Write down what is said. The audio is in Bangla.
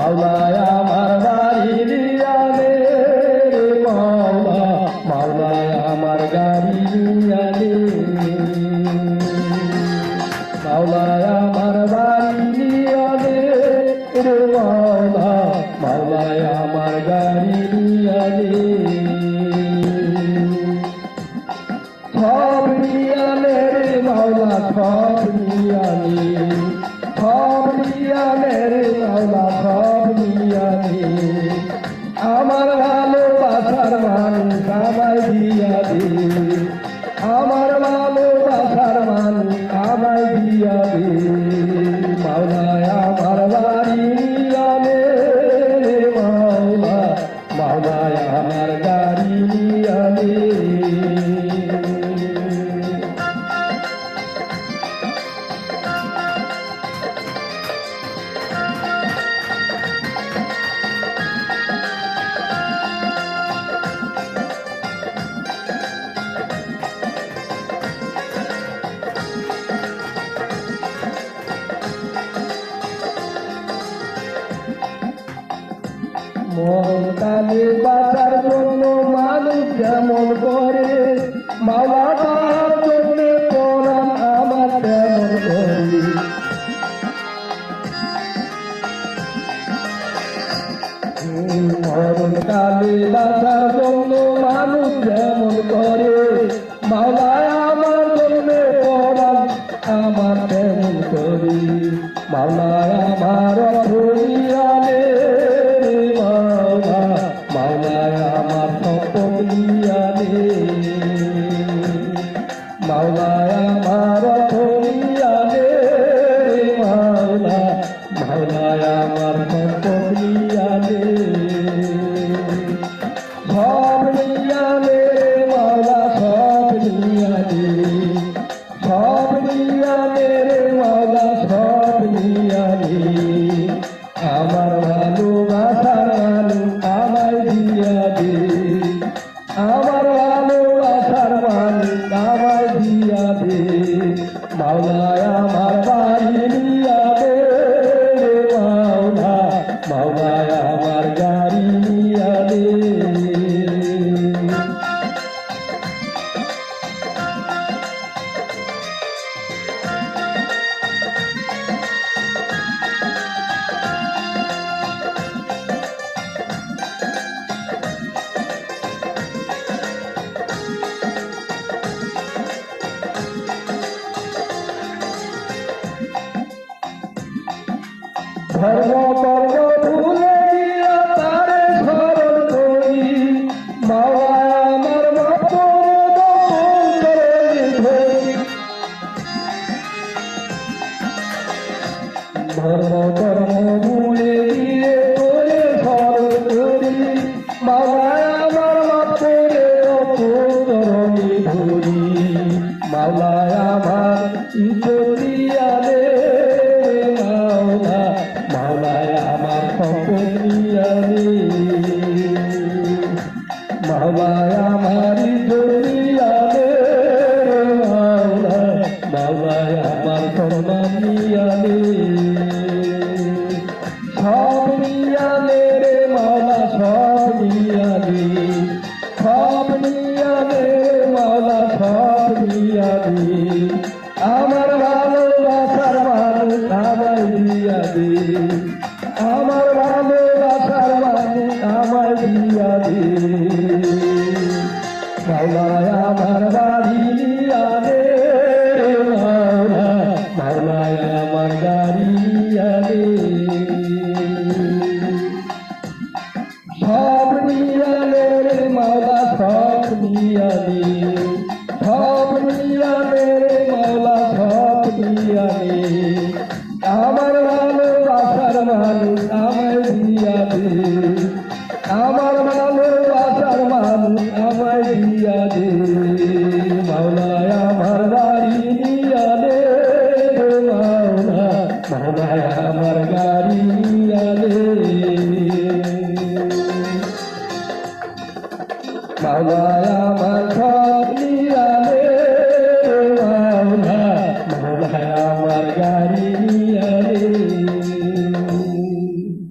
মাওলায় আমার বাড়ি দিয়া দে রে মাওলা, মাওলায় আমার গাড়ি দিয়া দে। মাওলায় আমার বাড়ি দিয়া দে রে মাওলা, মাওলায় আমার গাড়ি দিয়া দে। সব দিয়া নে রে মাওলা, সব দিয়া নে, সব দিয়া নে রে মাওলা, সব দিয়া নে। আমার ভালোবাসার মানুষ আমায় দিয়া দে, আমার ভালোবাসার মানুষ আমায় দিয়া দে। মাওলায় আমার বাড়ি দিয়া দে রে মাওলা, মাওলায় আমার গাড়ি দিয়া দে। মরণ কালে বাঁচার জন্য মানুষ যেমন করে, মাওলা তার জন্য পরাণ আমার তেমন করে। মরণ কালে বাঁচার জন্য মানুষ যেমন করে, মাওলায় আমার জন্য পরাণ আমার তেমন করে। মাওলায় আমার অধরিয়ালে মাওলা, মাওলায় আমার সম্পদ দিয়া দে। মাওলায় আমার দিয়া দে মাওলা, মাওলায় আমার সম্পদ দিয়া দে। সব দিয়া দে মাওলা, সব দিয়া দে, সব দিয়া দে মাওলা, সব দিয়া দে। আমার ভালোবাসার মানুষ আমায় দিয়া দে, আমার ভালোবাসার মানুষ আমায় দিয়া দে। মাওলায় আমার বাড়ি দিয়া দে মাওলা, মাওলায় আমার গাড়ি দিয়া দে। ধর্ম কর্ম ভুলে গিয়া তারে স্মরণ করি, মাওলায় আমার বাপরে দখল করে ধরি। ধর্ম কর্ম ভুলে গিয়ে তোরে স্মরণ করি, মাওলায় আমার বাপরে দখল ধরি। মাওলায় আমার ইজ্জত দিয়া দে মাওলা, মাওলায় আমার সম্পদ দিয়া দে। মাওলায় আমার ইজ্জত দিয়া দে মাওলা, মাওলায় আমার সম্মান দিয়া দে। সব দিয়া দে রে মাওলা, সব দিয়া দে, সব দিয়া দে মাওলা, সব দিয়া দে। আমার ভালোবাসার মানুষ আমায় দিয়া দে, আমার ভালোবাসার মানুষ আমায় দিয়া দে। মাওলায় আমার বাড়ি দিয়া দে মাওলা, মাওলায় আমার গাড়ি দিয়া দে। সব দিয়া দে রে মাওলা, সব দিয়া দে, সব দিয়া দে রে মাওলা, সব দিয়া দে। আমার ভালোবাসার মানুষ আমায় দিয়া দে, আমার ভালোবাসার মানুষ আমায় দিয়া দে। মাওলায় আমার বাড়ি দিয়া দে মাওলা, মাওলায় আমার গাড়ি দিয়া দে। মাওলায় আমার